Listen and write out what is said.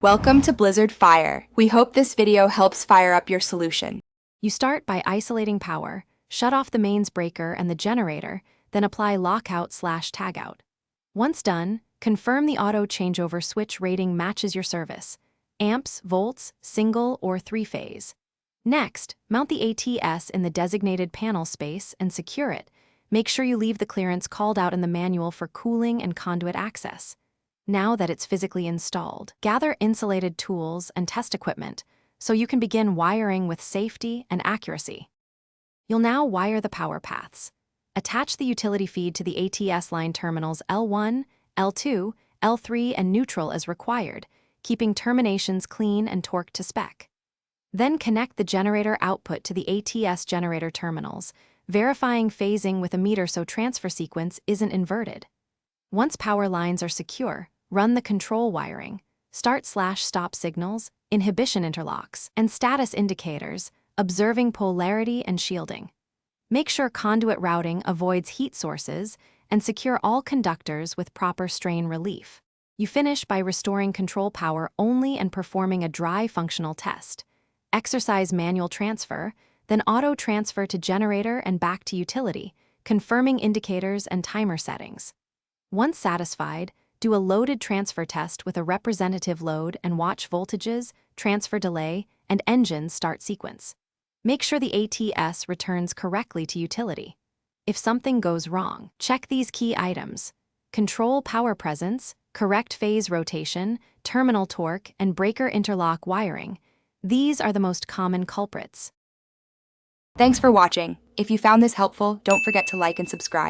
Welcome to Blizzard Fire. We hope this video helps fire up your solution. You start by isolating power, shut off the mains breaker and the generator, then apply lockout/tagout. Once done, confirm the auto changeover switch rating matches your service: amps, volts, single, or three-phase. Next, mount the ATS in the designated panel space and secure it. Make sure you leave the clearance called out in the manual for cooling and conduit access. Now that it's physically installed, gather insulated tools and test equipment so you can begin wiring with safety and accuracy. You'll now wire the power paths. Attach the utility feed to the ATS line terminals L1, L2, L3, and neutral as required, keeping terminations clean and torqued to spec. Then connect the generator output to the ATS generator terminals, verifying phasing with a meter so transfer sequence isn't inverted. Once power lines are secure, run the control wiring, start/stop signals, inhibition interlocks, and status indicators, observing polarity and shielding. Make sure conduit routing avoids heat sources and secure all conductors with proper strain relief. You finish by restoring control power only and performing a dry functional test. Exercise manual transfer, then auto transfer to generator and back to utility, confirming indicators and timer settings. Once satisfied, do a loaded transfer test with a representative load and watch voltages, transfer delay, and engine start sequence. Make sure the ATS returns correctly to utility. If something goes wrong, check these key items: control power presence, correct phase rotation, terminal torque, and breaker interlock wiring. These are the most common culprits. Thanks for watching. If you found this helpful, don't forget to like and subscribe.